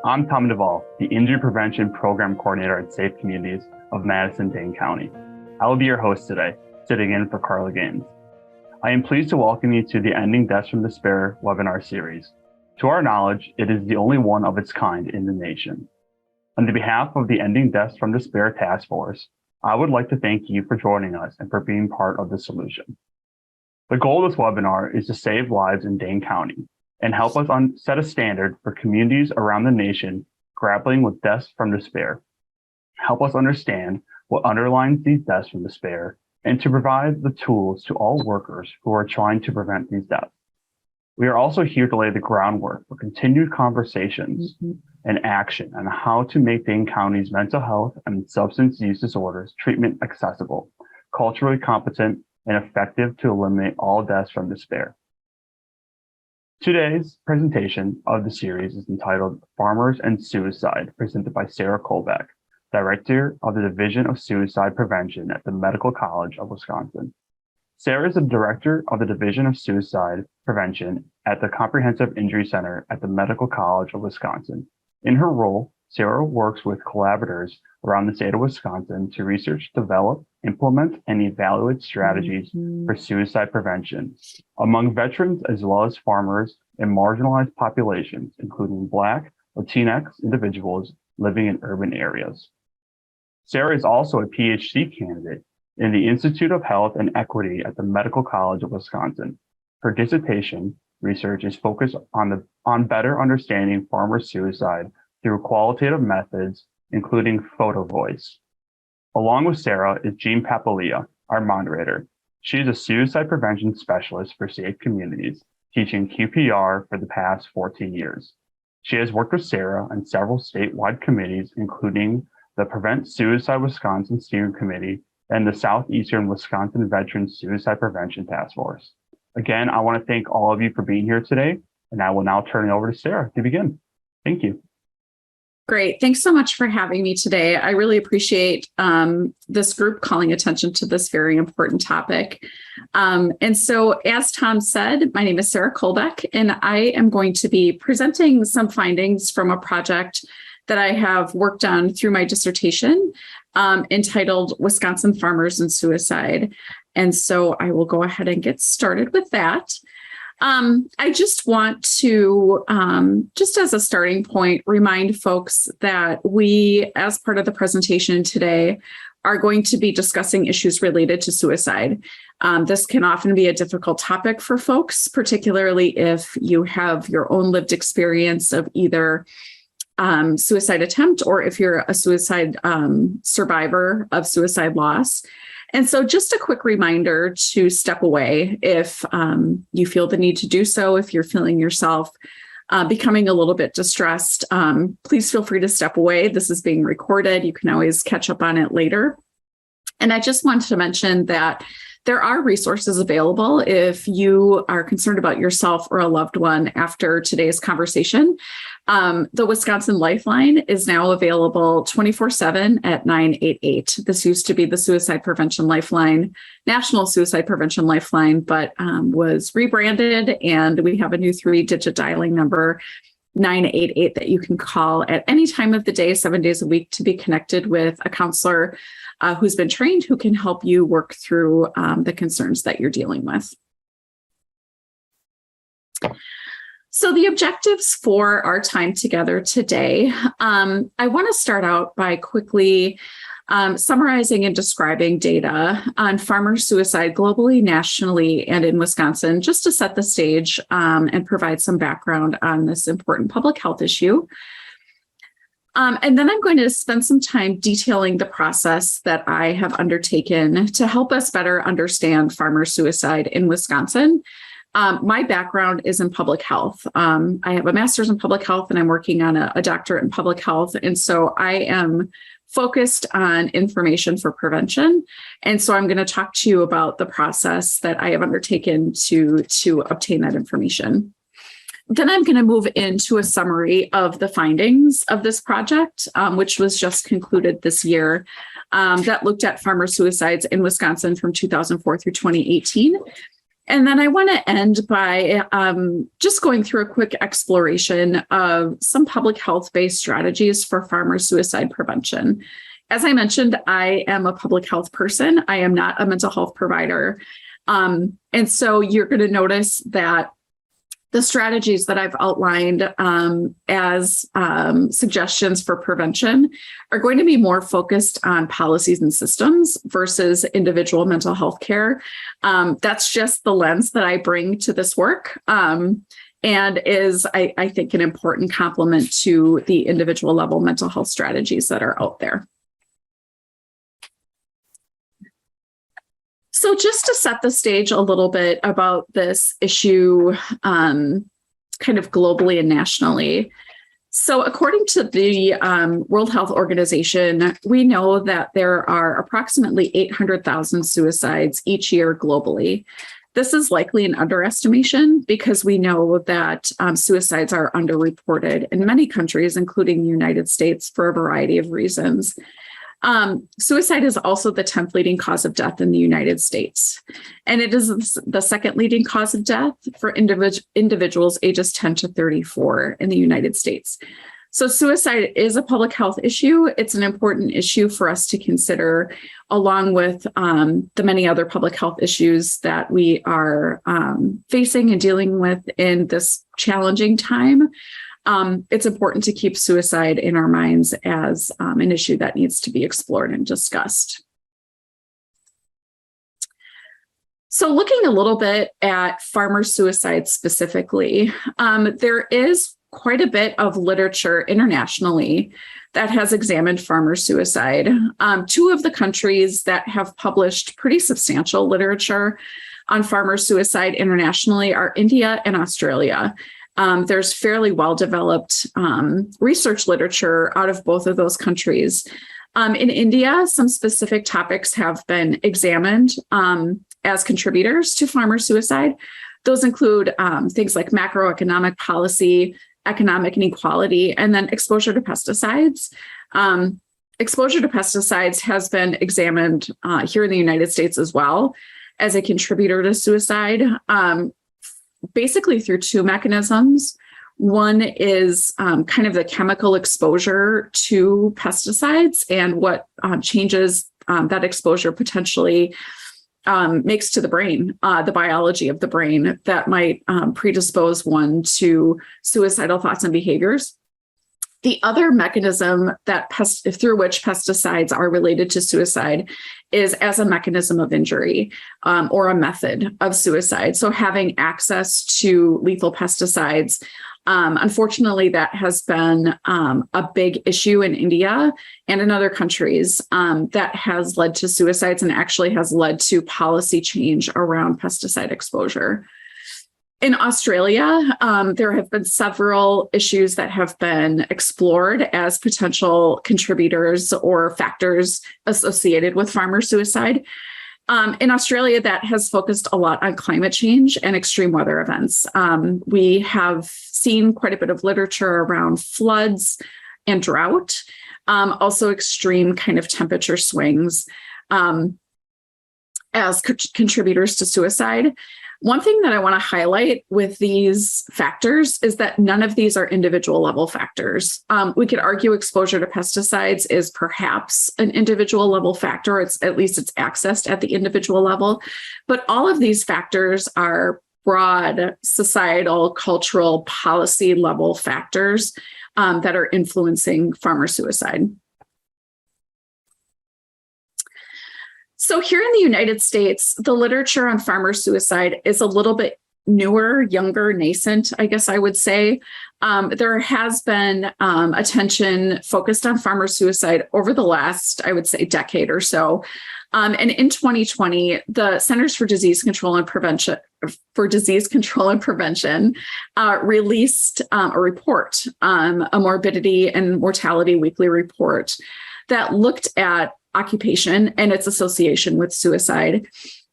I'm Tom Duvall, the Injury Prevention Program Coordinator at Safe Communities of Madison-Dane County. I will be your host today, sitting in for Carla Gaines. I am pleased to welcome you to the Ending Deaths from Despair webinar series. To our knowledge, it is the only one of its kind in the nation. On behalf of the Ending Deaths from Despair Task Force, I would like to thank you for joining us and for being part of the solution. The goal of this webinar is to save lives in Dane County and help us set a standard for communities around the nation grappling with deaths from despair. Help us understand what underlines these deaths from despair and to provide the tools to all workers who are trying to prevent these deaths. We are also here to lay the groundwork for continued conversations and action on how to make Dane County's mental health and substance use disorders treatment accessible, culturally competent, and effective to eliminate all deaths from despair. Today's presentation of the series is entitled Farmers and Suicide, presented by Sarah Kolbeck, Director of the Division of Suicide Prevention at the Medical College of Wisconsin. Sarah is the Director of the Division of Suicide Prevention at the Comprehensive Injury Center at the Medical College of Wisconsin. In her role, Sarah works with collaborators around the state of Wisconsin to research, develop, implement, and evaluate strategies for suicide prevention among veterans as well as farmers and marginalized populations, including Black, Latinx individuals living in urban areas. Sarah is also a PhD candidate in the Institute of Health and Equity at the Medical College of Wisconsin. Her dissertation research is focused on better understanding farmer suicide through qualitative methods, including photo voice. Along with Sarah is Jean Papalia, our moderator. She is a suicide prevention specialist for Safe Communities, teaching QPR for the past 14 years. She has worked with Sarah on several statewide committees, including the Prevent Suicide Wisconsin Steering Committee and the Southeastern Wisconsin Veterans Suicide Prevention Task Force. Again, I want to thank all of you for being here today, and I will now turn it over to Sarah to begin. Thank you. Great. Thanks so much for having me today. I really appreciate this group calling attention to this very important topic. And so, as Tom said, my name is Sarah Kolbeck, and I am going to be presenting some findings from a project that I have worked on through my dissertation entitled Wisconsin Farmers and Suicide. And so I will go ahead and get started with that. I just want to, just as a starting point, remind folks that we, as part of the presentation today, are going to be discussing issues related to suicide. This can often be a difficult topic for folks, particularly if you have your own lived experience of either suicide attempt or if you're a suicide survivor of suicide loss. And so just a quick reminder to step away if you feel the need to do so. If you're feeling yourself becoming a little bit distressed, please feel free to step away. This is being recorded. You can always catch up on it later. And I just wanted to mention that there are resources available if you are concerned about yourself or a loved one after today's conversation. The Wisconsin Lifeline is now available 24/7 at 988. This used to be the Suicide Prevention Lifeline, National Suicide Prevention Lifeline, but was rebranded, and we have a new 3-digit dialing number, 988, that you can call at any time of the day, 7 days a week, to be connected with a counselor who's been trained, who can help you work through the concerns that you're dealing with. So the objectives for our time together today, I want to start out by quickly summarizing and describing data on farmer suicide globally, nationally, and in Wisconsin, just to set the stage and provide some background on this important public health issue. And then I'm going to spend some time detailing the process that I have undertaken to help us better understand farmer suicide in Wisconsin. My background is in public health. I have a master's in public health, and I'm working on a doctorate in public health. And so I am focused on information for prevention. And so I'm going to talk to you about the process that I have undertaken to obtain that information. Then I'm going to move into a summary of the findings of this project, which was just concluded this year, that looked at farmer suicides in Wisconsin from 2004 through 2018. And then I want to end by just going through a quick exploration of some public health-based strategies for farmer suicide prevention. As I mentioned, I am a public health person. I am not a mental health provider. And so you're going to notice that the strategies that I've outlined as suggestions for prevention are going to be more focused on policies and systems versus individual mental health care. That's just the lens that I bring to this work, and is, I think, an important complement to the individual level mental health strategies that are out there. So just to set the stage a little bit about this issue, kind of globally and nationally. So according to the World Health Organization, we know that there are approximately 800,000 suicides each year globally. This is likely an underestimation because we know that suicides are underreported in many countries, including the United States, for a variety of reasons. Suicide is also the 10th leading cause of death in the United States, and it is the second leading cause of death for individuals ages 10 to 34 in the United States. So suicide is a public health issue. It's an important issue for us to consider, along with the many other public health issues that we are facing and dealing with in this challenging time. It's important to keep suicide in our minds as an issue that needs to be explored and discussed. So looking a little bit at farmer suicide specifically, there is quite a bit of literature internationally that has examined farmer suicide. Two of the countries that have published pretty substantial literature on farmer suicide internationally are India and Australia. There's fairly well-developed research literature out of both of those countries. In India, some specific topics have been examined as contributors to farmer suicide. Those include things like macroeconomic policy, economic inequality, and then exposure to pesticides. Exposure to pesticides has been examined here in the United States as well as a contributor to suicide. Basically through two mechanisms. One is kind of the chemical exposure to pesticides and what changes that exposure potentially makes to the brain, the biology of the brain that might predispose one to suicidal thoughts and behaviors. The other mechanism that through which pesticides are related to suicide is as a mechanism of injury or a method of suicide. So having access to lethal pesticides, unfortunately, that has been a big issue in India and in other countries that has led to suicides and actually has led to policy change around pesticide exposure. In Australia, there have been several issues that have been explored as potential contributors or factors associated with farmer suicide. In Australia, that has focused a lot on climate change and extreme weather events. We have seen quite a bit of literature around floods and drought, also extreme kind of temperature swings as contributors to suicide. One thing that I want to highlight with these factors is that none of these are individual level factors. We could argue exposure to pesticides is perhaps an individual level factor. At least it's accessed at the individual level. But all of these factors are broad societal, cultural, policy level factors that are influencing farmer suicide. So here in the United States, the literature on farmer suicide is a little bit newer, younger, nascent, I guess I would say. There has been attention focused on farmer suicide over the last, I would say, decade or so. And in 2020, the Centers for Disease Control and Prevention released a report, a morbidity and mortality weekly report that looked at occupation and its association with suicide.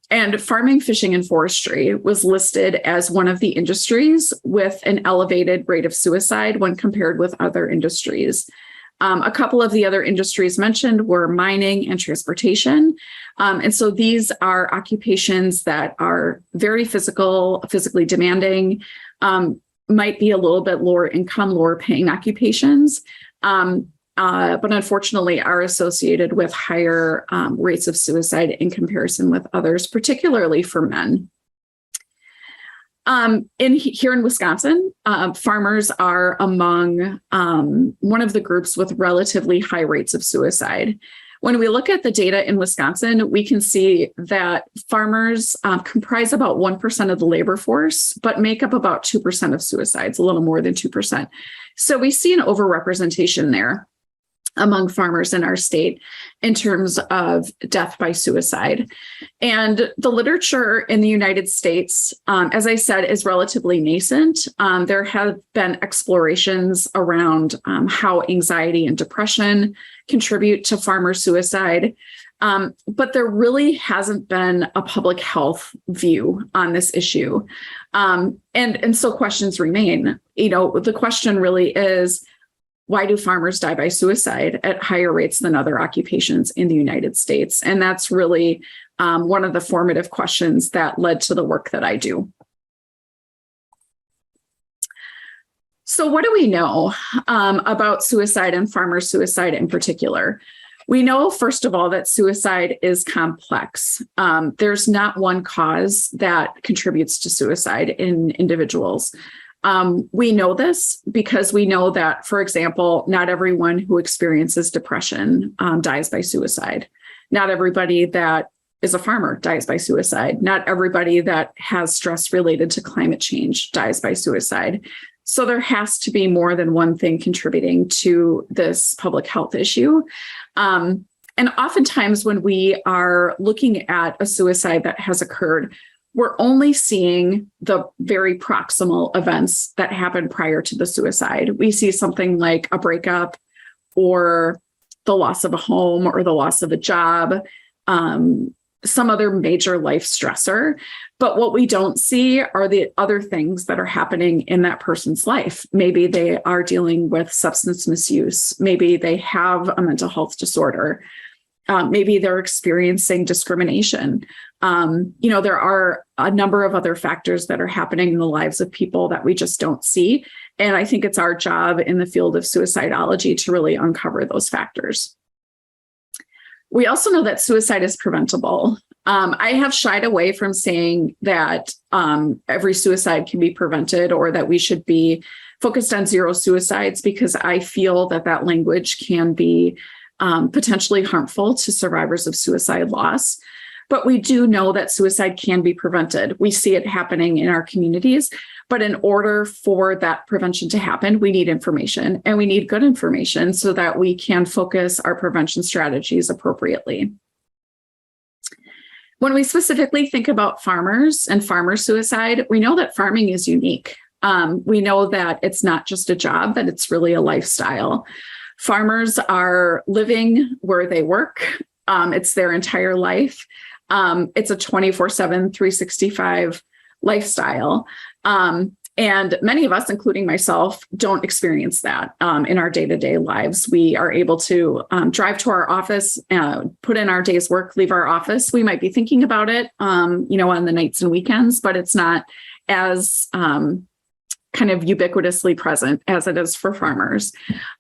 And farming, fishing, and forestry was listed as one of the industries with an elevated rate of suicide when compared with other industries. A couple of the other industries mentioned were mining and transportation. And so these are occupations that are very physically demanding, might be a little bit lower income, lower paying occupations, but unfortunately are associated with higher rates of suicide in comparison with others, particularly for men. Here in Wisconsin, farmers are among one of the groups with relatively high rates of suicide. When we look at the data in Wisconsin, we can see that farmers comprise about 1% of the labor force, but make up about 2% of suicides, a little more than 2%. So we see an overrepresentation there among farmers in our state in terms of death by suicide. And the literature in the United States, as I said, is relatively nascent. There have been explorations around how anxiety and depression contribute to farmer suicide. But there really hasn't been a public health view on this issue. And so questions remain. The question really is, why do farmers die by suicide at higher rates than other occupations in the United States? And that's really one of the formative questions that led to the work that I do. So what do we know about suicide and farmer suicide in particular? We know, first of all, that suicide is complex. There's not one cause that contributes to suicide in individuals. We know this because we know that, for example, not everyone who experiences depression dies by suicide. Not everybody that is a farmer dies by suicide. Not everybody that has stress related to climate change dies by suicide. So there has to be more than one thing contributing to this public health issue. And oftentimes when we are looking at a suicide that has occurred, we're only seeing the very proximal events that happen prior to the suicide. We see something like a breakup or the loss of a home or the loss of a job, some other major life stressor. But what we don't see are the other things that are happening in that person's life. Maybe they are dealing with substance misuse. Maybe they have a mental health disorder. Maybe they're experiencing discrimination. There are a number of other factors that are happening in the lives of people that we just don't see. And I think it's our job in the field of suicidology to really uncover those factors. We also know that suicide is preventable. I have shied away from saying that every suicide can be prevented or that we should be focused on zero suicides, because I feel that that language can be potentially harmful to survivors of suicide loss. But we do know that suicide can be prevented. We see it happening in our communities. But in order for that prevention to happen, we need information, and we need good information so that we can focus our prevention strategies appropriately. When we specifically think about farmers and farmer suicide, we know that farming is unique. We know that it's not just a job, that it's really a lifestyle. Farmers are living where they work. It's their entire life. It's a 24/7, 365 lifestyle. And many of us, including myself, don't experience that in our day-to-day lives. We are able to drive to our office, put in our day's work, leave our office. We might be thinking about it, on the nights and weekends, but it's not as kind of ubiquitously present as it is for farmers.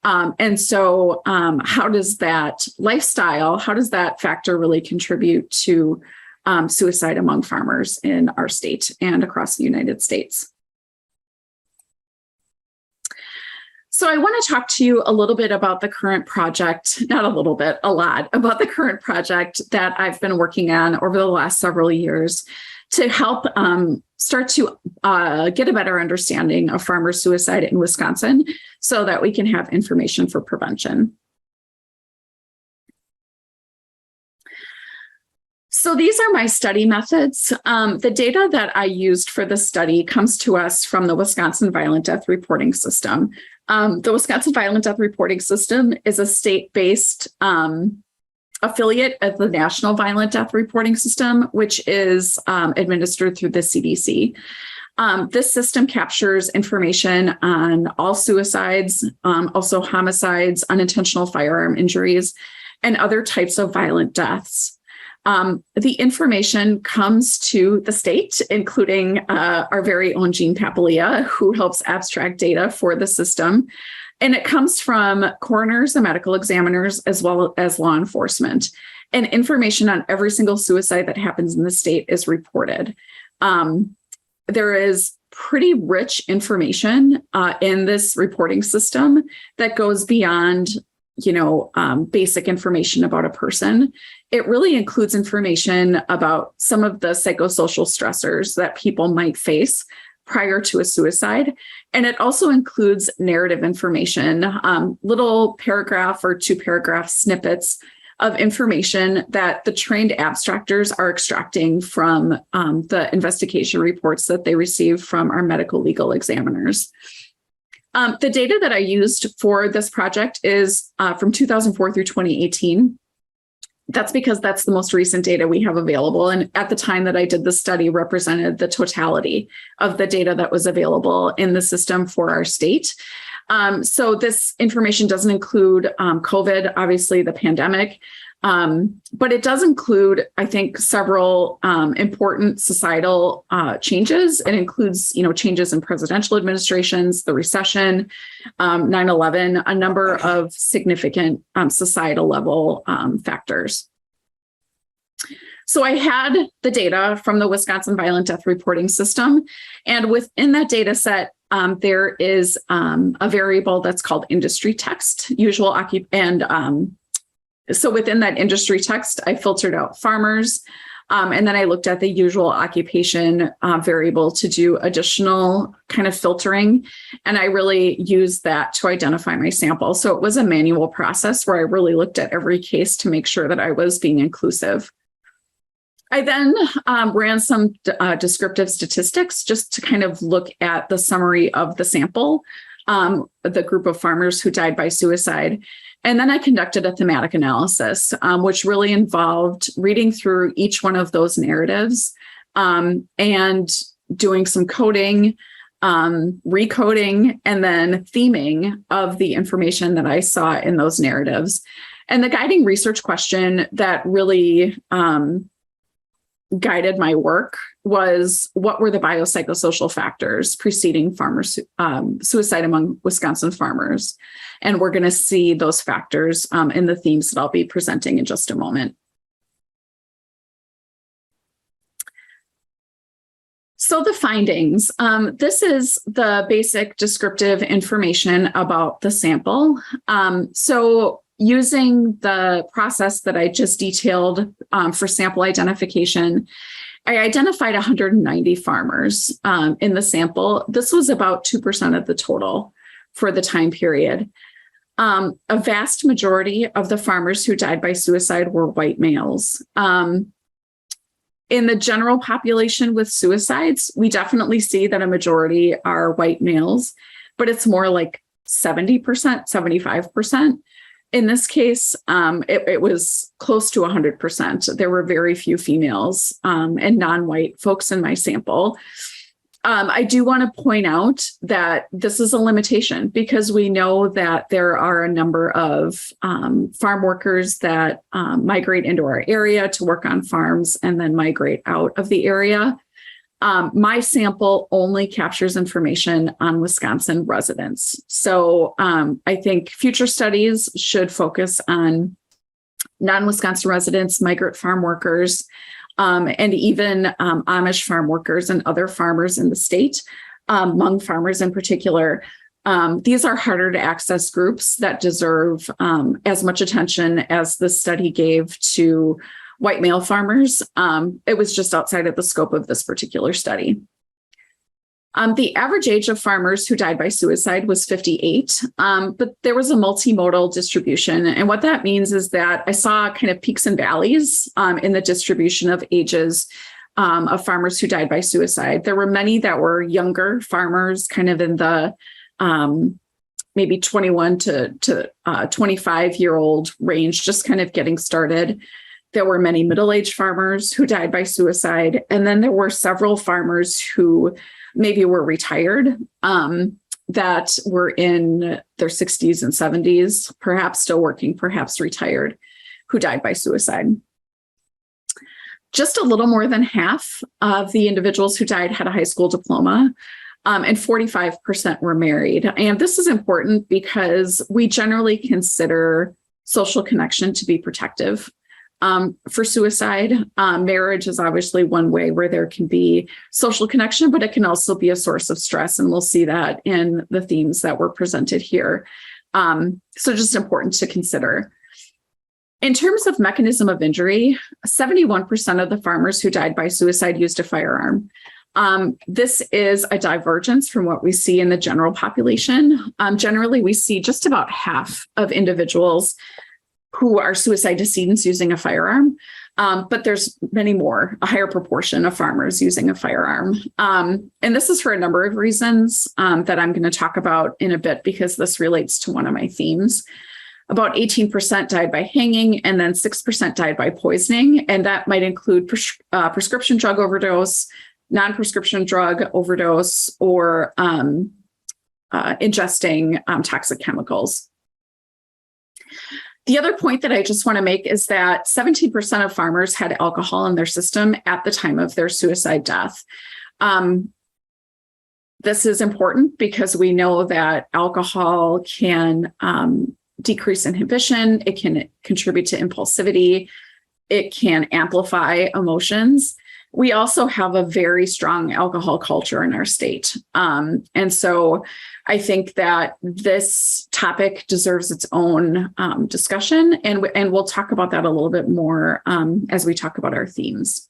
And so how does that lifestyle, how does that factor really contribute to suicide among farmers in our state and across the United States? So I want to talk to you a little bit about the current project, not a little bit, a lot, about the current project that I've been working on over the last several years to help start to get a better understanding of farmer suicide in Wisconsin so that we can have information for prevention. So these are my study methods. The data that I used for the study comes to us from the Wisconsin Violent Death Reporting System. The Wisconsin Violent Death Reporting System is a state-based affiliate of the National Violent Death Reporting System, which is administered through the CDC. This system captures information on all suicides, also homicides, unintentional firearm injuries, and other types of violent deaths. The information comes to the state, including our very own Jean Papalia, who helps abstract data for the system. And it comes from coroners and medical examiners, as well as law enforcement. And information on every single suicide that happens in the state is reported. There is pretty rich information in this reporting system that goes beyond, basic information about a person. It really includes information about some of the psychosocial stressors that people might face prior to a suicide. And it also includes narrative information, little paragraph or 2-paragraph snippets of information that the trained abstractors are extracting from the investigation reports that they receive from our medical legal examiners. The data that I used for this project is from 2004 through 2018. That's because that's the most recent data we have available. And at the time that I did the study represented the totality of the data that was available in the system for our state. So this information doesn't include COVID, obviously the pandemic, but it does include, I think, several important societal changes. It includes, changes in presidential administrations, the recession, 9/11, a number of significant societal level factors. So I had the data from the Wisconsin Violent Death Reporting System, and within that data set, there is a variable that's called industry text, so within that industry text, I filtered out farmers, and then I looked at the usual occupation variable to do additional kind of filtering, and I really used that to identify my sample. So it was a manual process where I really looked at every case to make sure that I was being inclusive. I then ran some descriptive statistics just to kind of look at the summary of the sample, the group of farmers who died by suicide. And then I conducted a thematic analysis, which really involved reading through each one of those narratives and doing some coding, recoding, and then theming of the information that I saw in those narratives. And the guiding research question that really guided my work was, what were the biopsychosocial factors preceding suicide among Wisconsin farmers? And we're going to see those factors in the themes that I'll be presenting in just a moment. So the findings, this is the basic descriptive information about the sample. So using the process that I just detailed for sample identification, I identified 190 farmers in the sample. This was about 2% of the total for the time period. A vast majority of the farmers who died by suicide were white males. In the general population with suicides, we definitely see that a majority are white males, but it's more like 70%, 75%. In this case, it was close to 100%. There were very few females and non-white folks in my sample. I do want to point out that this is a limitation because we know that there are a number of farm workers that migrate into our area to work on farms and then migrate out of the area. My sample only captures information on Wisconsin residents. So I think future studies should focus on non-Wisconsin residents, migrant farm workers, and even Amish farm workers and other farmers in the state, Hmong farmers in particular. These are harder to access groups that deserve as much attention as the study gave to white male farmers. It was just outside of the scope of this particular study. The average age of farmers who died by suicide was 58, but there was a multimodal distribution. And what that means is that I saw kind of peaks and valleys in the distribution of ages of farmers who died by suicide. There were many that were younger farmers, kind of in the maybe 21 to 25-year-old range, just kind of getting started. There were many middle-aged farmers who died by suicide. And then there were several farmers who maybe were retired, that were in their 60s and 70s, perhaps still working, perhaps retired, who died by suicide. Just a little more than half of the individuals who died had a high school diploma, and 45% were married. And this is important because we generally consider social connection to be protective for suicide. Marriage is obviously one way where there can be social connection, but it can also be a source of stress. And we'll see that in the themes that were presented here. So just important to consider. In terms of mechanism of injury, 71% of the farmers who died by suicide used a firearm. This is a divergence from what we see in the general population. Generally, we see just about half of individuals who are suicide decedents using a firearm, but there's many more, a higher proportion of farmers using a firearm. And this is for a number of reasons that I'm going to talk about in a bit, because this relates to one of my themes. About 18% died by hanging, and then 6% died by poisoning, and that might include prescription drug overdose, non-prescription drug overdose, or ingesting toxic chemicals. The other point that I just want to make is that 17% of farmers had alcohol in their system at the time of their suicide death. This is important because we know that alcohol can decrease inhibition, it can contribute to impulsivity, it can amplify emotions. We also have a very strong alcohol culture in our state. And so I think that this topic deserves its own discussion, and we'll talk about that a little bit more as we talk about our themes.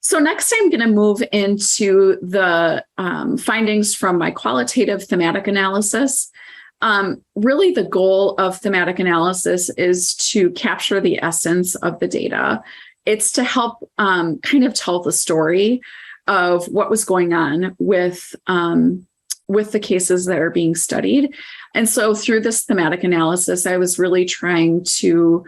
So next, I'm going to move into the findings from my qualitative thematic analysis. Really, the goal of thematic analysis is to capture the essence of the data. It's to help kind of tell the story of what was going on with the cases that are being studied. And so through this thematic analysis, I was really trying to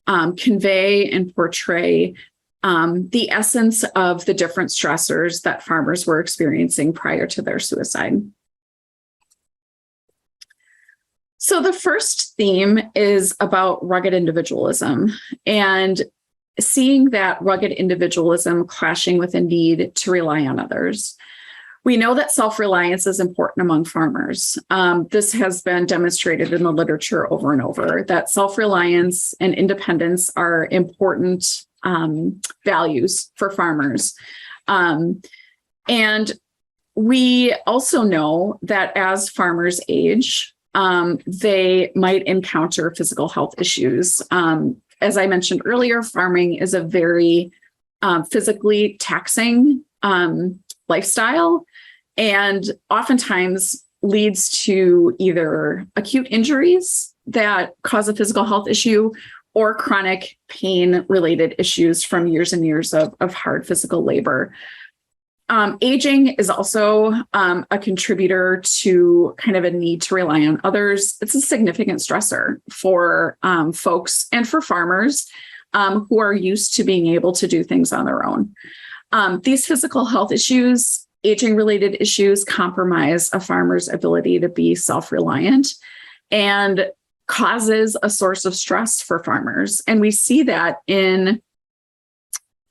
convey and portray the essence of the different stressors that farmers were experiencing prior to their suicide. So the first theme is about rugged individualism, and seeing that rugged individualism clashing with a need to rely on others. We know that self-reliance is important among farmers. This has been demonstrated in the literature over and over, that self-reliance and independence are important values for farmers. And we also know that as farmers age, they might encounter physical health issues. As I mentioned earlier, farming is a very physically taxing lifestyle, and oftentimes leads to either acute injuries that cause a physical health issue or chronic pain-related issues from years and years of hard physical labor. Aging is also a contributor to kind of a need to rely on others. It's a significant stressor for folks and for farmers who are used to being able to do things on their own. These physical health issues, aging-related issues, compromise a farmer's ability to be self-reliant and causes a source of stress for farmers. And we see that in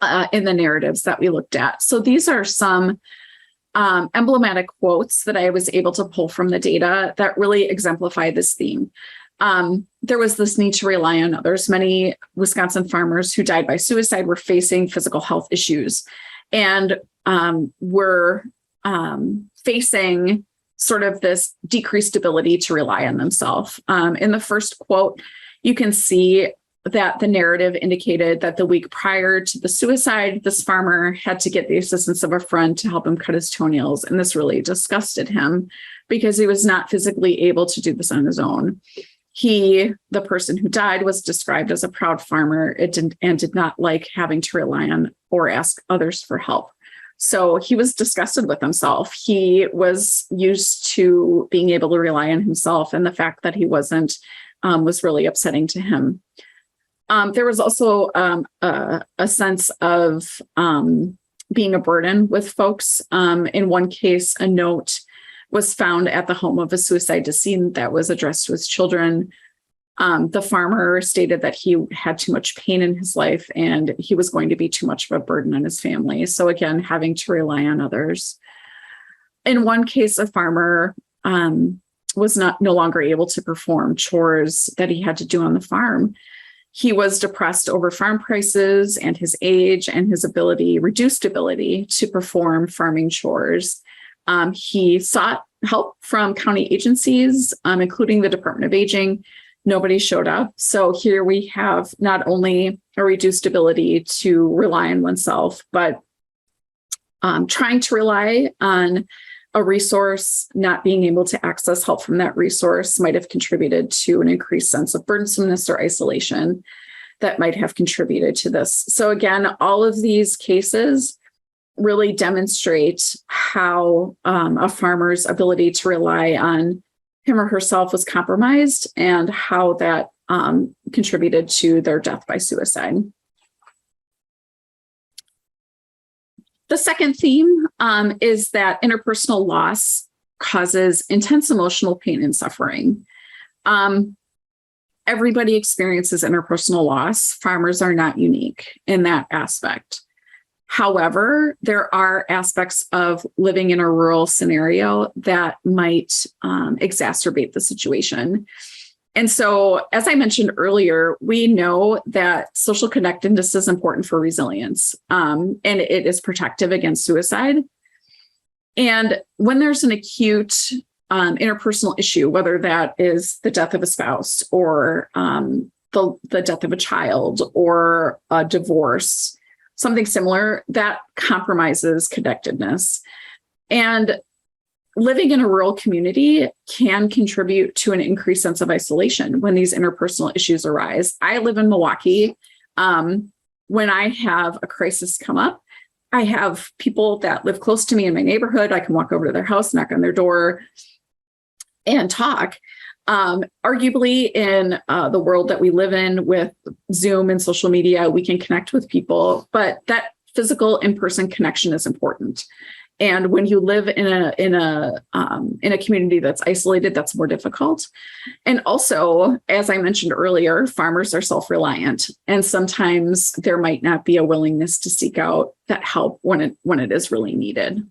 the narratives that we looked at. So these are some emblematic quotes that I was able to pull from the data that really exemplify this theme. There was this need to rely on others. Many Wisconsin farmers who died by suicide were facing physical health issues and were facing sort of this decreased ability to rely on themselves. In the first quote, you can see that the narrative indicated that the week prior to the suicide, this farmer had to get the assistance of a friend to help him cut his toenails. And this really disgusted him because he was not physically able to do this on his own. He, the person who died, was described as a proud farmer and did not like having to rely on or ask others for help. So he was disgusted with himself. He was used to being able to rely on himself, and the fact that he wasn't was really upsetting to him. There was also a sense of being a burden with folks. In one case, a note was found at the home of a suicide decedent that was addressed to his children. The farmer stated that he had too much pain in his life and he was going to be too much of a burden on his family. So again, having to rely on others. In one case, a farmer was no longer able to perform chores that he had to do on the farm. He was depressed over farm prices and his age and his reduced ability to perform farming chores. He sought help from county agencies, including the Department of Aging. Nobody showed up. So here we have not only a reduced ability to rely on oneself, but trying to rely on a resource, not being able to access help from that resource might have contributed to an increased sense of burdensomeness or isolation that might have contributed to this. So again, all of these cases really demonstrate how a farmer's ability to rely on him or herself was compromised and how that contributed to their death by suicide. The second theme is that interpersonal loss causes intense emotional pain and suffering. Everybody experiences interpersonal loss. Farmers are not unique in that aspect. However, there are aspects of living in a rural scenario that might exacerbate the situation. And so, as I mentioned earlier, we know that social connectedness is important for resilience, and it is protective against suicide. And when there's an acute interpersonal issue, whether that is the death of a spouse or the death of a child or a divorce, something similar, that compromises connectedness. And living in a rural community can contribute to an increased sense of isolation when these interpersonal issues arise. I live in Milwaukee. When I have a crisis come up, I have people that live close to me in my neighborhood. I can walk over to their house, knock on their door, and talk. Arguably, in the world that we live in with Zoom and social media, we can connect with people, but that physical in-person connection is important. And when you live in a community that's isolated, that's more difficult. And also, as I mentioned earlier, farmers are self-reliant, and sometimes there might not be a willingness to seek out that help when it is really needed.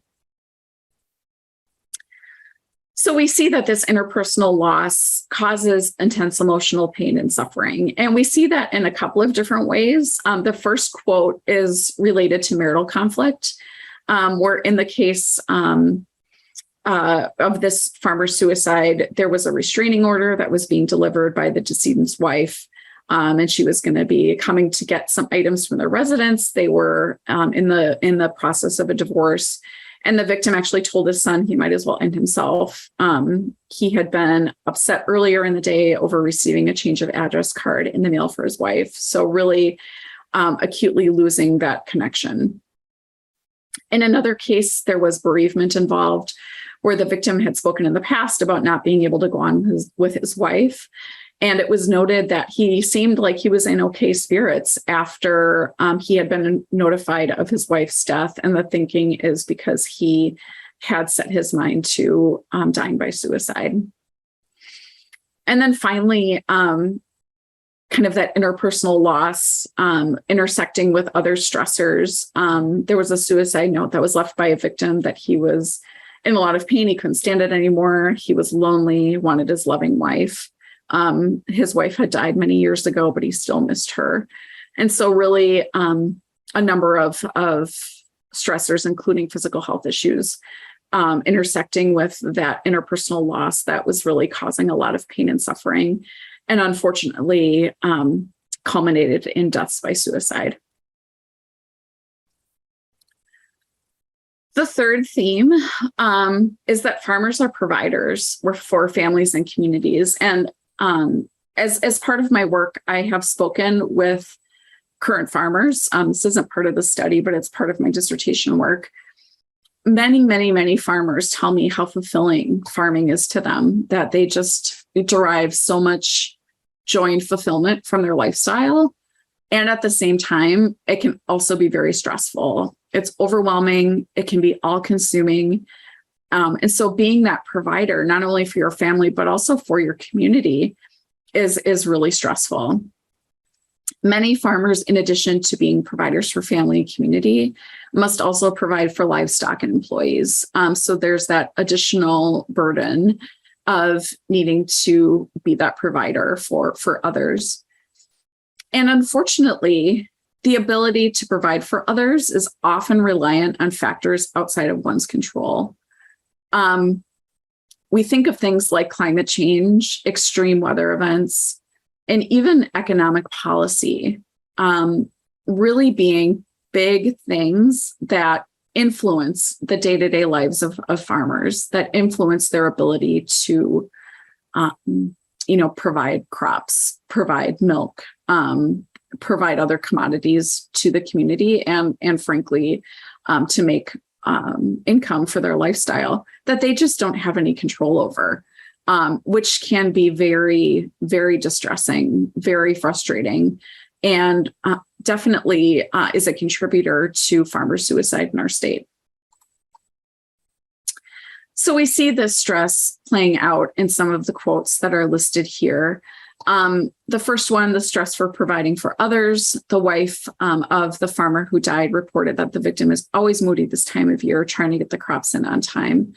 So we see that this interpersonal loss causes intense emotional pain and suffering. And we see that in a couple of different ways. The first quote is related to marital conflict, where in the case of this farmer's suicide, there was a restraining order that was being delivered by the decedent's wife. And she was going to be coming to get some items from their residence. They were in the process of a divorce. And the victim actually told his son he might as well end himself. He had been upset earlier in the day over receiving a change of address card in the mail for his wife. So really acutely losing that connection. In another case, there was bereavement involved, where the victim had spoken in the past about not being able to go on with his wife. And it was noted that he seemed like he was in okay spirits after he had been notified of his wife's death. And the thinking is because he had set his mind to dying by suicide. And then finally, kind of that interpersonal loss intersecting with other stressors. There was a suicide note that was left by a victim that he was in a lot of pain. He couldn't stand it anymore. He was lonely, wanted his loving wife. His wife had died many years ago, but he still missed her. And so really a number of stressors, including physical health issues, intersecting with that interpersonal loss that was really causing a lot of pain and suffering, and unfortunately culminated in deaths by suicide. The third theme is that farmers are providers for families and communities. And as part of my work, I have spoken with current farmers. This isn't part of the study, but it's part of my dissertation work. Many, many, many farmers tell me how fulfilling farming is to them, that they just derive so much joy and fulfillment from their lifestyle. And at the same time, it can also be very stressful. It's overwhelming. It can be all-consuming. And so being that provider, not only for your family, but also for your community, is really stressful. Many farmers, in addition to being providers for family and community, must also provide for livestock and employees. So there's that additional burden of needing to be that provider for others. And unfortunately, the ability to provide for others is often reliant on factors outside of one's control. We think of things like climate change, extreme weather events, and even economic policy really being big things that influence the day-to-day lives of farmers, that influence their ability to provide crops, provide milk, provide other commodities to the community, and frankly, to make income for their lifestyle that they just don't have any control over, which can be very, very distressing, very frustrating, and definitely is a contributor to farmer suicide in our state. So we see this stress playing out in some of the quotes that are listed here. The first one, the stress for providing for others. The wife of the farmer who died reported that the victim is always moody this time of year, trying to get the crops in on time.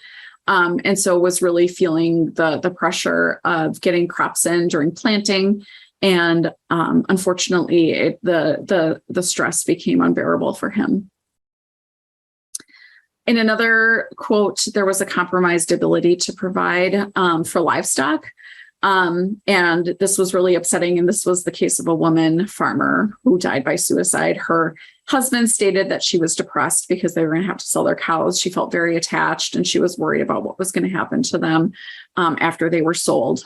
And so was really feeling the pressure of getting crops in during planting. And unfortunately, the stress became unbearable for him. In another quote, there was a compromised ability to provide for livestock. And this was really upsetting. And this was the case of a woman farmer who died by suicide. Her husband stated that she was depressed because they were going to have to sell their cows. She felt very attached, and she was worried about what was going to happen to them after they were sold.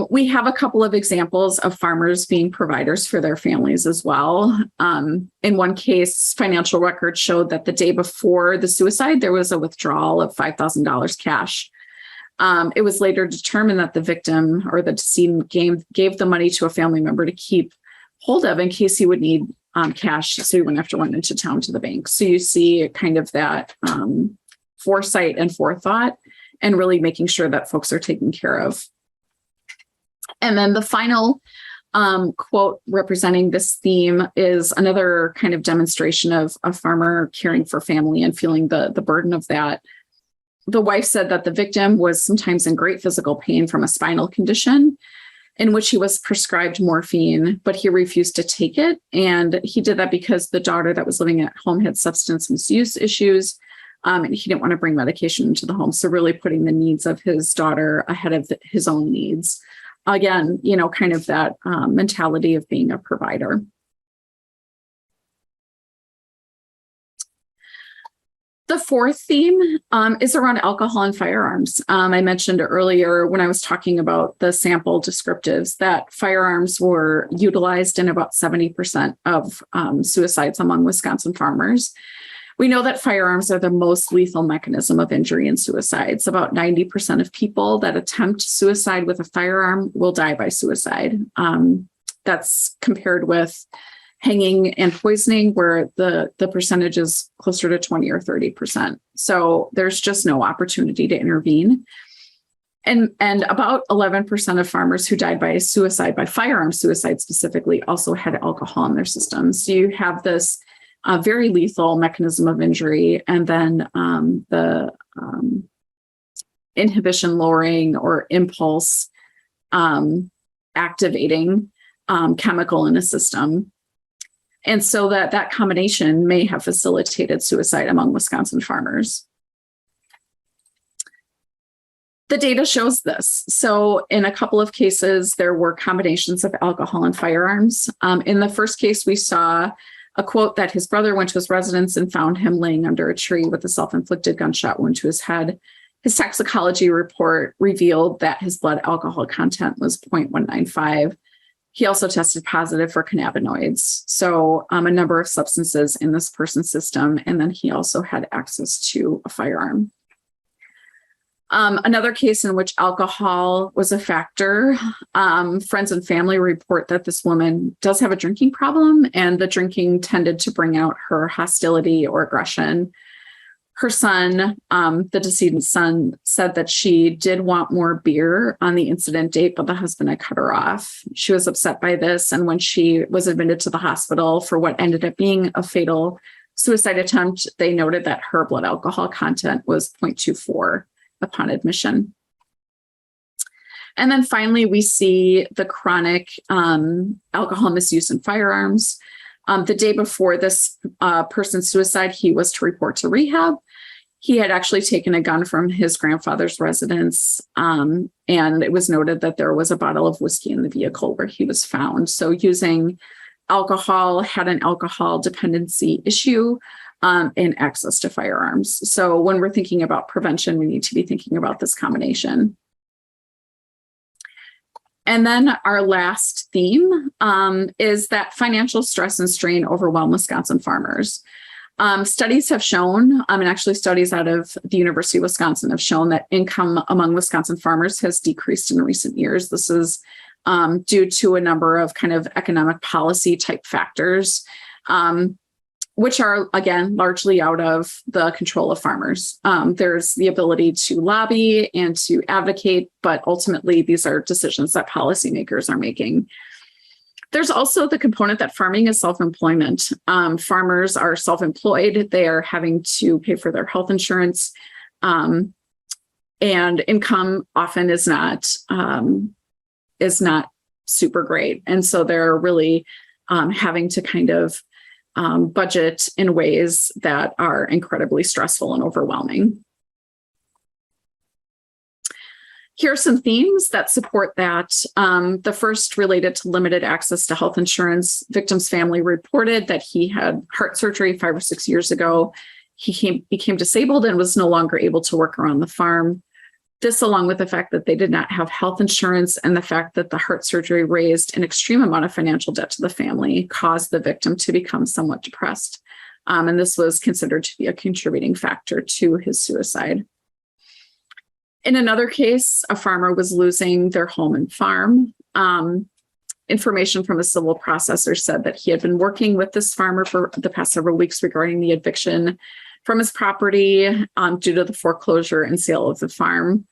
We have a couple of examples of farmers being providers for their families as well. In one case, financial records showed that the day before the suicide, there was a withdrawal of $5,000 cash. It was later determined that the victim or the decedent gave the money to a family member to keep hold of in case he would need cash, so he wouldn't have to run into town to the bank. So you see kind of that foresight and forethought, and really making sure that folks are taken care of. And then the final quote representing this theme is another kind of demonstration of a farmer caring for family and feeling the burden of that. The wife said that the victim was sometimes in great physical pain from a spinal condition in which he was prescribed morphine, but he refused to take it. And he did that because the daughter that was living at home had substance misuse issues, and he didn't want to bring medication into the home. So really putting the needs of his daughter ahead of his own needs. Again, kind of that mentality of being a provider. The fourth theme is around alcohol and firearms. I mentioned earlier when I was talking about the sample descriptives that firearms were utilized in about 70% of suicides among Wisconsin farmers. We know that firearms are the most lethal mechanism of injury and suicides. About 90% of people that attempt suicide with a firearm will die by suicide. That's compared with hanging and poisoning, where the percentage is closer to 20 or 30%. So there's just no opportunity to intervene. And about 11% of farmers who died by suicide, by firearm suicide specifically, also had alcohol in their system. So you have this very lethal mechanism of injury, and then the inhibition lowering or impulse activating chemical in a system. And so that combination may have facilitated suicide among Wisconsin farmers. The data shows this. So in a couple of cases, there were combinations of alcohol and firearms. In the first case, we saw a quote that his brother went to his residence and found him laying under a tree with a self-inflicted gunshot wound to his head. His toxicology report revealed that his blood alcohol content was 0.195. He also tested positive for cannabinoids, so a number of substances in this person's system, and then he also had access to a firearm. Another case in which alcohol was a factor. Friends and family report that this woman does have a drinking problem, and the drinking tended to bring out her hostility or aggression. Her son, the decedent's son, said that she did want more beer on the incident date, but the husband had cut her off. She was upset by this, and when she was admitted to the hospital for what ended up being a fatal suicide attempt, they noted that her blood alcohol content was 0.24 upon admission. And then finally, we see the chronic alcohol misuse in firearms. The day before this person's suicide, he was to report to rehab. He had actually taken a gun from his grandfather's residence, and it was noted that there was a bottle of whiskey in the vehicle where he was found. So using alcohol, had an alcohol dependency issue, and access to firearms. So when we're thinking about prevention, we need to be thinking about this combination. And then our last theme is that financial stress and strain overwhelm Wisconsin farmers. Studies have shown, and actually studies out of the University of Wisconsin have shown that income among Wisconsin farmers has decreased in recent years. This is due to a number of kind of economic policy type factors, which are, again, largely out of the control of farmers. There's the ability to lobby and to advocate, but ultimately these are decisions that policymakers are making. There's also the component that farming is self-employment. Farmers are self-employed. They are having to pay for their health insurance, and income often is not super great. And so they're really having to kind of budget in ways that are incredibly stressful and overwhelming. Here are some themes that support that. The first related to limited access to health insurance. Victim's family reported that he had heart surgery 5 or 6 years ago. He became disabled and was no longer able to work around the farm. This, along with the fact that they did not have health insurance and the fact that the heart surgery raised an extreme amount of financial debt to the family, caused the victim to become somewhat depressed. And this was considered to be a contributing factor to his suicide. In another case, a farmer was losing their home and farm. Information from a civil processor said that he had been working with this farmer for the past several weeks regarding the eviction from his property due to the foreclosure and sale of the farm.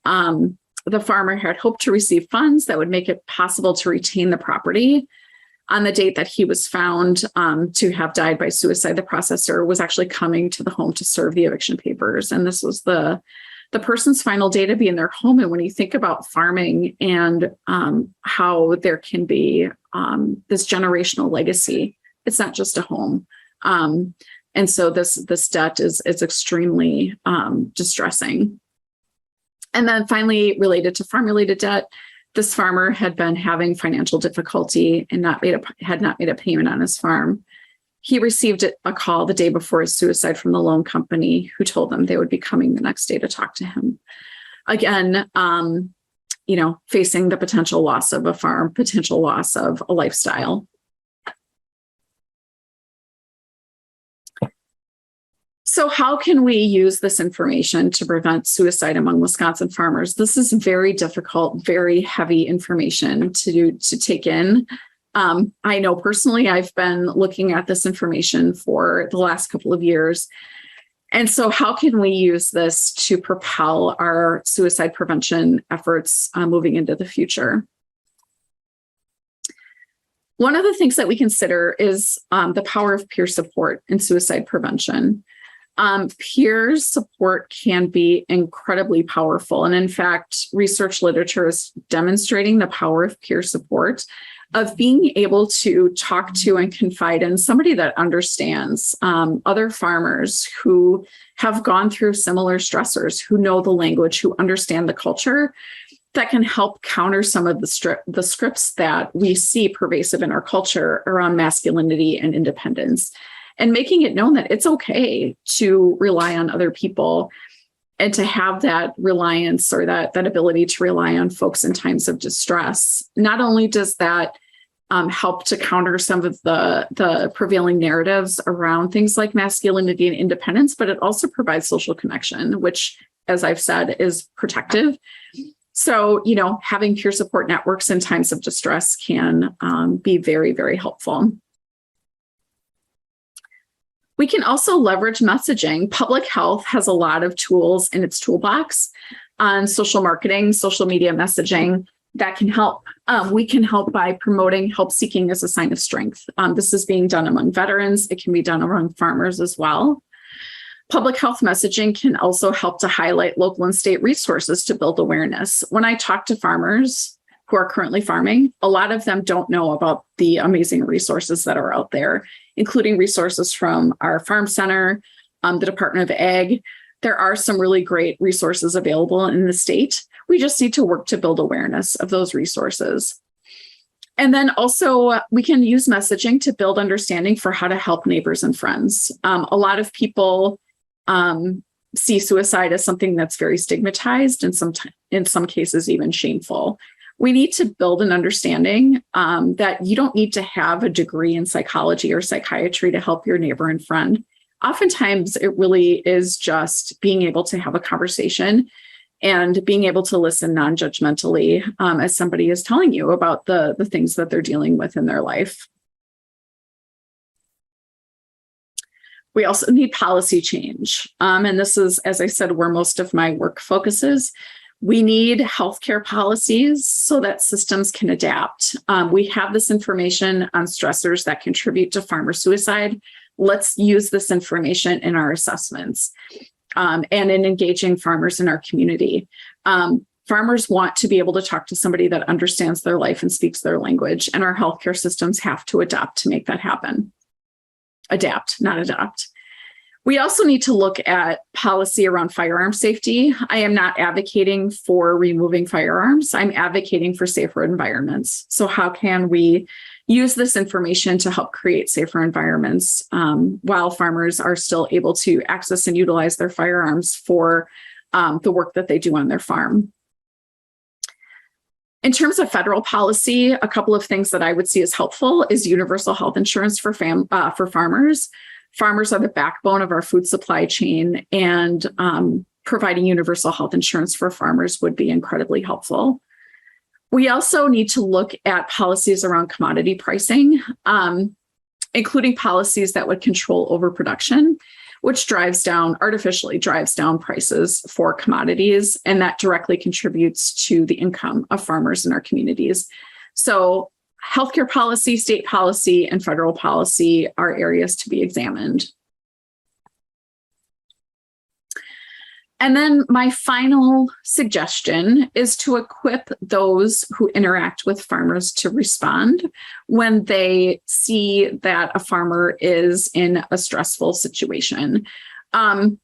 The farmer had hoped to receive funds that would make it possible to retain the property. On the date that he was found to have died by suicide, the processor was actually coming to the home to serve the eviction papers. And this was the person's final day to be in their home. And when you think about farming and how there can be this generational legacy, it's not just a home. And so this debt is had distressing. And then finally, related to farm-related debt, this farmer had been having financial difficulty and had not made a payment on his farm. He received a call the day before his suicide from the loan company, who told them they would be coming the next day to talk to him. Again, facing the potential loss of a farm, potential loss of a lifestyle. So how can we use this information to prevent suicide among Wisconsin farmers? This is very difficult, very heavy information to take in. I know personally, I've been looking at this information for the last couple of years. And so how can we use this to propel our suicide prevention efforts moving into the future? One of the things that we consider is the power of peer support in suicide prevention. Peer support can be incredibly powerful. And in fact, research literature is demonstrating the power of peer support, of being able to talk to and confide in somebody that understands other farmers who have gone through similar stressors, who know the language, who understand the culture, that can help counter some of the scripts that we see pervasive in our culture around masculinity and independence. And making it known that it's okay to rely on other people and to have that reliance or that ability to rely on folks in times of distress. Not only does that help to counter some of the prevailing narratives around things like masculinity and independence, but it also provides social connection, which as I've said, is protective. So, having peer support networks in times of distress can be very, very helpful. We can also leverage messaging. Public health has a lot of tools in its toolbox on social marketing, social media messaging that can help. We can help by promoting help seeking as a sign of strength. This is being done among veterans. It can be done among farmers as well. Public health messaging can also help to highlight local and state resources to build awareness. When I talk to farmers who are currently farming, a lot of them don't know about the amazing resources that are out there, including resources from our farm center, the Department of Ag. There are some really great resources available in the state. We just need to work to build awareness of those resources. And then also we can use messaging to build understanding for how to help neighbors and friends. A lot of people see suicide as something that's very stigmatized and in some cases even shameful. We need to build an understanding that you don't need to have a degree in psychology or psychiatry to help your neighbor and friend. Oftentimes, it really is just being able to have a conversation and being able to listen non-judgmentally as somebody is telling you about the things that they're dealing with in their life. We also need policy change. And this is, as I said, where most of my work focuses. We need healthcare policies so that systems can adapt. We have this information on stressors that contribute to farmer suicide. Let's use this information in our assessments and in engaging farmers in our community. Farmers want to be able to talk to somebody that understands their life and speaks their language, and our healthcare systems have to adapt to make that happen. Adapt, not adopt. We also need to look at policy around firearm safety. I am not advocating for removing firearms. I'm advocating for safer environments. So how can we use this information to help create safer environments while farmers are still able to access and utilize their firearms for the work that they do on their farm? In terms of federal policy, a couple of things that I would see as helpful is universal health insurance for farmers. Farmers are the backbone of our food supply chain, and providing universal health insurance for farmers would be incredibly helpful. We also need to look at policies around commodity pricing, including policies that would control overproduction, which artificially drives down prices for commodities, and that directly contributes to the income of farmers in our communities. So healthcare policy, state policy, and federal policy are areas to be examined. And then my final suggestion is to equip those who interact with farmers to respond when they see that a farmer is in a stressful situation.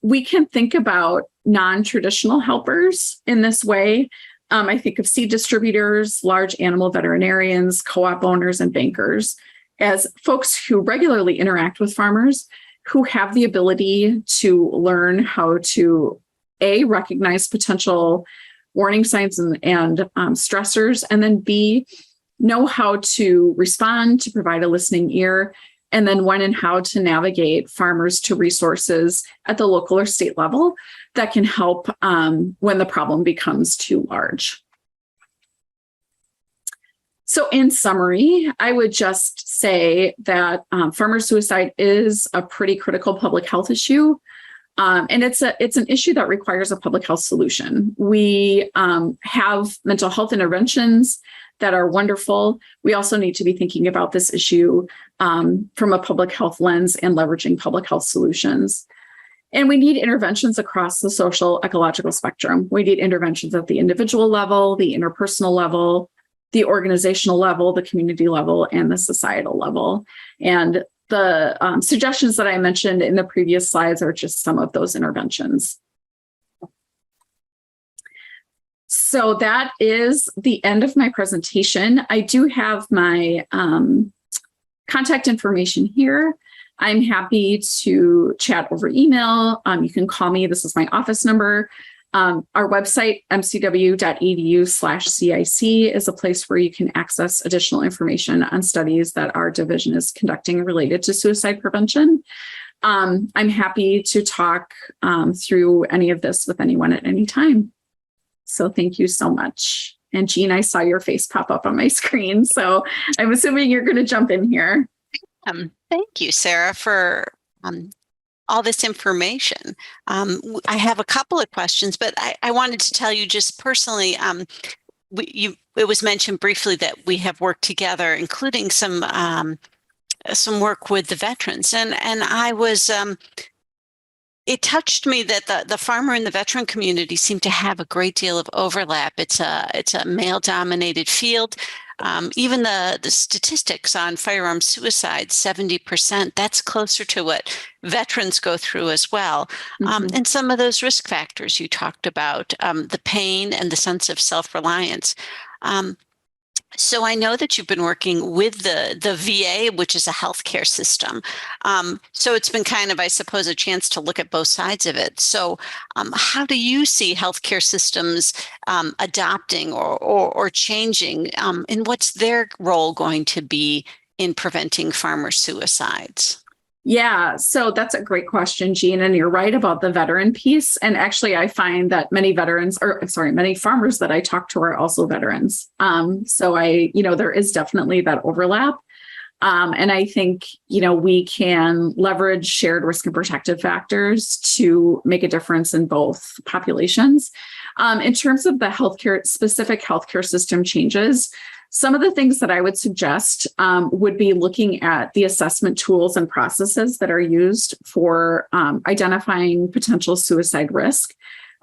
We can think about non-traditional helpers in this way. I think of seed distributors, large animal veterinarians, co-op owners, and bankers as folks who regularly interact with farmers who have the ability to learn how to recognize potential warning signs and stressors, and then B, know how to respond, to provide a listening ear, and then when and how to navigate farmers to resources at the local or state level that can help when the problem becomes too large. So in summary, I would just say that farmer suicide is a pretty critical public health issue. And it's an issue that requires a public health solution. We have mental health interventions that are wonderful. We also need to be thinking about this issue from a public health lens and leveraging public health solutions. And we need interventions across the social ecological spectrum. We need interventions at the individual level, the interpersonal level, the organizational level, the community level, and the societal level. And the suggestions that I mentioned in the previous slides are just some of those interventions. So that is the end of my presentation. I do have my contact information here. I'm happy to chat over email. You can call me. This is my office number. Our website, mcw.edu/CIC, is a place where you can access additional information on studies that our division is conducting related to suicide prevention. I'm happy to talk through any of this with anyone at any time. So thank you so much. And Jean, I saw your face pop up on my screen, so I'm assuming you're going to jump in here. Thank you, Sarah, for all this information. I have a couple of questions, but I wanted to tell you just personally, it was mentioned briefly that we have worked together, including some work with the veterans, and I was. It touched me that the farmer and the veteran community seem to have a great deal of overlap. It's a male-dominated field. Even the statistics on firearm suicide, 70%, that's closer to what veterans go through as well. And some of those risk factors you talked about, the pain and the sense of self-reliance. So I know that you've been working with the VA, which is a healthcare system. So it's been kind of, I suppose, a chance to look at both sides of it. So how do you see healthcare systems adopting or changing? And what's their role going to be in preventing farmer suicides? Yeah, so that's a great question, Jean, and you're right about the veteran piece. And actually, I find that many farmers that I talk to are also veterans. So there is definitely that overlap. And I think, we can leverage shared risk and protective factors to make a difference in both populations. In terms of the specific healthcare system changes, some of the things that I would suggest would be looking at the assessment tools and processes that are used for identifying potential suicide risk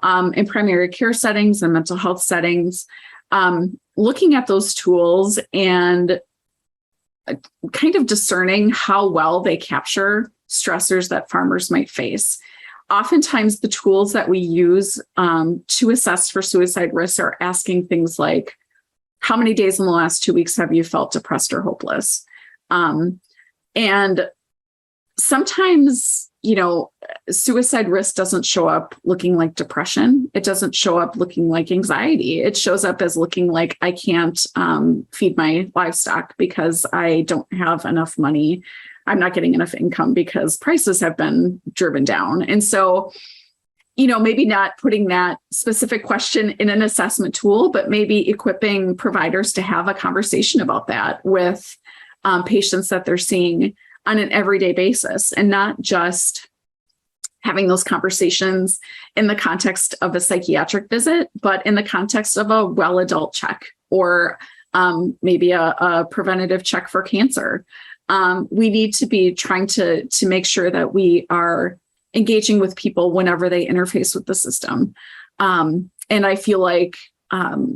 in primary care settings and mental health settings, looking at those tools and kind of discerning how well they capture stressors that farmers might face. Oftentimes, the tools that we use to assess for suicide risks are asking things like, how many days in the last 2 weeks have you felt depressed or hopeless? And sometimes, suicide risk doesn't show up looking like depression. It doesn't show up looking like anxiety. It shows up as looking like I can't feed my livestock because I don't have enough money. I'm not getting enough income because prices have been driven down. And so, maybe not putting that specific question in an assessment tool, but maybe equipping providers to have a conversation about that with patients that they're seeing on an everyday basis, and not just having those conversations in the context of a psychiatric visit, but in the context of a well adult check or maybe a preventative check for cancer. We need to be trying to make sure that we are engaging with people whenever they interface with the system. And I feel like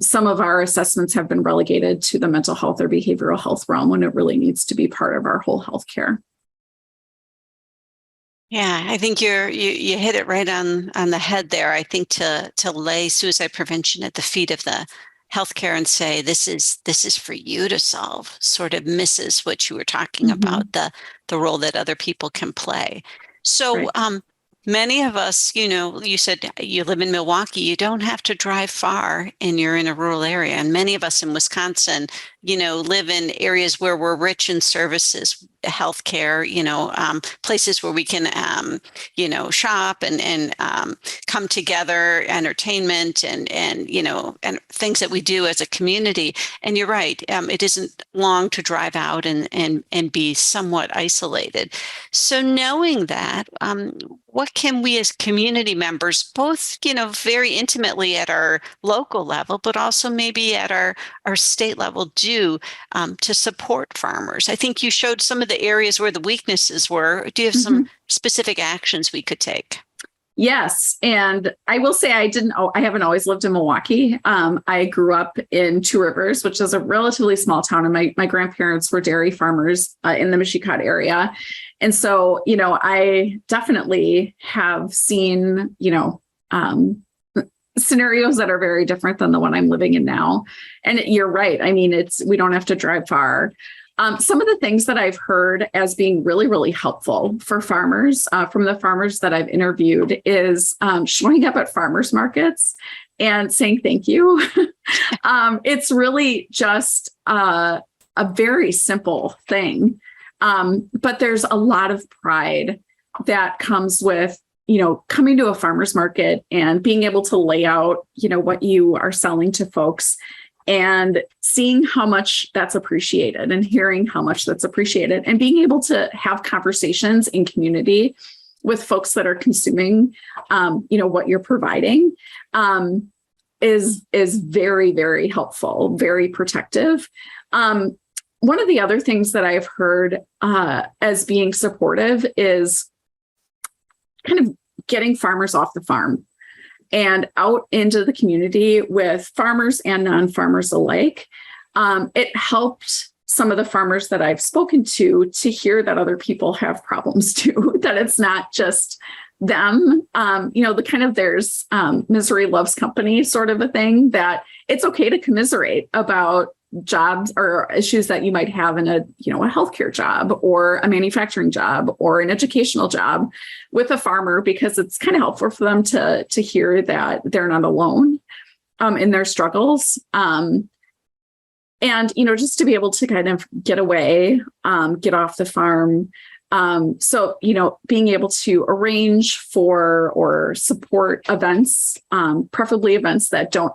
some of our assessments have been relegated to the mental health or behavioral health realm when it really needs to be part of our whole healthcare. Yeah, I think you hit it right on the head there. I think to lay suicide prevention at the feet of the healthcare and say this is for you to solve sort of misses what you were talking about, the role that other people can play. So right. Many of us, you said you live in Milwaukee, you don't have to drive far and you're in a rural area. And many of us in Wisconsin, live in areas where we're rich in services, healthcare, places where we can, shop and come together, entertainment and things that we do as a community. And you're right, it isn't long to drive out and be somewhat isolated. So knowing that, what can we as community members, both, very intimately at our local level, but also maybe at our state level do to support farmers? I think you showed some of the areas where the weaknesses were. Do you have some specific actions we could take? Yes. And I will say I haven't always lived in Milwaukee. I grew up in Two Rivers, which is a relatively small town. And my grandparents were dairy farmers in the Michigan area. And so, I definitely have seen, scenarios that are very different than the one I'm living in now. And you're right. I mean, we don't have to drive far. Some of the things that I've heard as being really, really helpful for farmers from the farmers that I've interviewed is showing up at farmers markets and saying thank you. It's really just a very simple thing. But there's a lot of pride that comes with, coming to a farmer's market and being able to lay out, what you are selling to folks and seeing how much that's appreciated and hearing how much that's appreciated and being able to have conversations in community with folks that are consuming, what you're providing, is very, very helpful, very protective. One of the other things that I've heard as being supportive is kind of getting farmers off the farm and out into the community with farmers and non-farmers alike. It helped some of the farmers that I've spoken to hear that other people have problems too, that it's not just them. The kind of there's misery loves company sort of a thing, that it's okay to commiserate about jobs or issues that you might have in a healthcare job or a manufacturing job or an educational job with a farmer, because it's kind of helpful for them to hear that they're not alone in their struggles. And, just to be able to kind of get away, get off the farm. So, being able to arrange for or support events, preferably events that don't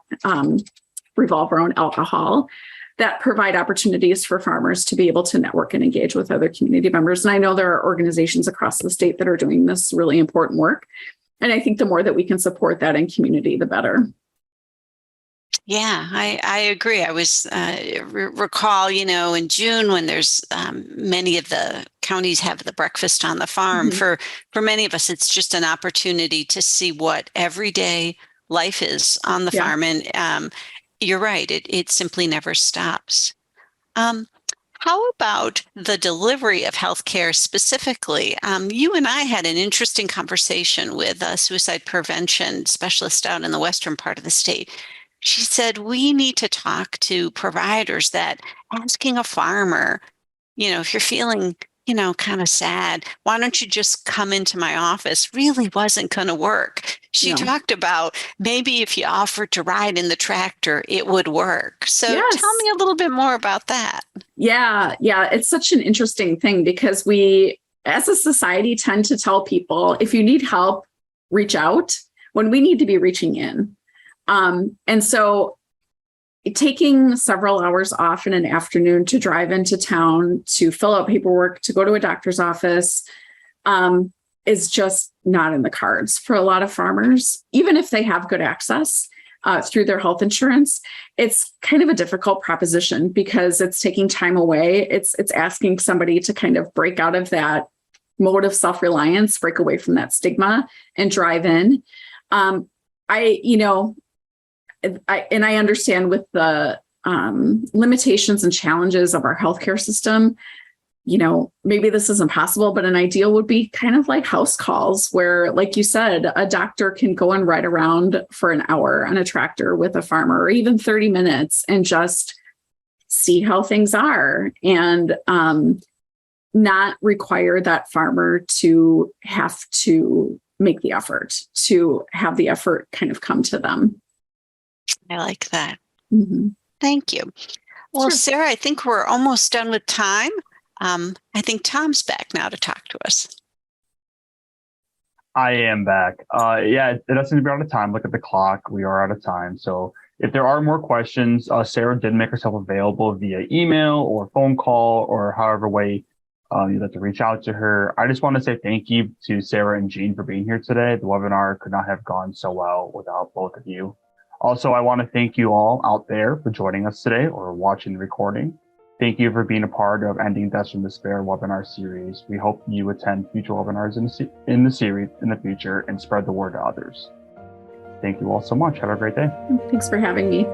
revolve around alcohol, that provide opportunities for farmers to be able to network and engage with other community members. And I know there are organizations across the state that are doing this really important work. And I think the more that we can support that in community, the better. Yeah, I agree. I was recall, in June when there's many of the counties have the breakfast on the farm. Mm-hmm. For many of us, it's just an opportunity to see what everyday life is on the farm. And you're right, it simply never stops. How about the delivery of healthcare specifically? You and I had an interesting conversation with a suicide prevention specialist out in the western part of the state. She said, we need to talk to providers that asking a farmer, if you're feeling, kind of sad, why don't you just come into my office, really wasn't going to work. She talked about maybe if you offered to ride in the tractor, it would work. So tell me a little bit more about that. Yeah. It's such an interesting thing because we, as a society, tend to tell people, if you need help, reach out, when we need to be reaching in. And so taking several hours off in an afternoon to drive into town, to fill out paperwork, to go to a doctor's office, is just not in the cards for a lot of farmers. Even if they have good access through their health insurance, it's kind of a difficult proposition because it's taking time away. It's asking somebody to kind of break out of that mode of self-reliance, break away from that stigma and drive in. I understand with the limitations and challenges of our healthcare system, maybe this isn't possible, but an ideal would be kind of like house calls where, like you said, a doctor can go and ride around for an hour on a tractor with a farmer or even 30 minutes and just see how things are and not require that farmer to have to make the effort, to have the effort kind of come to them. I like that. Mm-hmm. Thank you. Well, Sure. Sarah, I think we're almost done with time. I think Tom's back now to talk to us. I am back. It doesn't seem to be out of time. Look at the clock. We are out of time. So if there are more questions, Sarah did make herself available via email or phone call or however way you'd like to reach out to her. I just want to say thank you to Sarah and Jean for being here today. The webinar could not have gone so well without both of you. Also, I want to thank you all out there for joining us today or watching the recording. Thank you for being a part of Ending Deaths from Despair webinar series. We hope you attend future webinars in the series in the future and spread the word to others. Thank you all so much. Have a great day. Thanks for having me.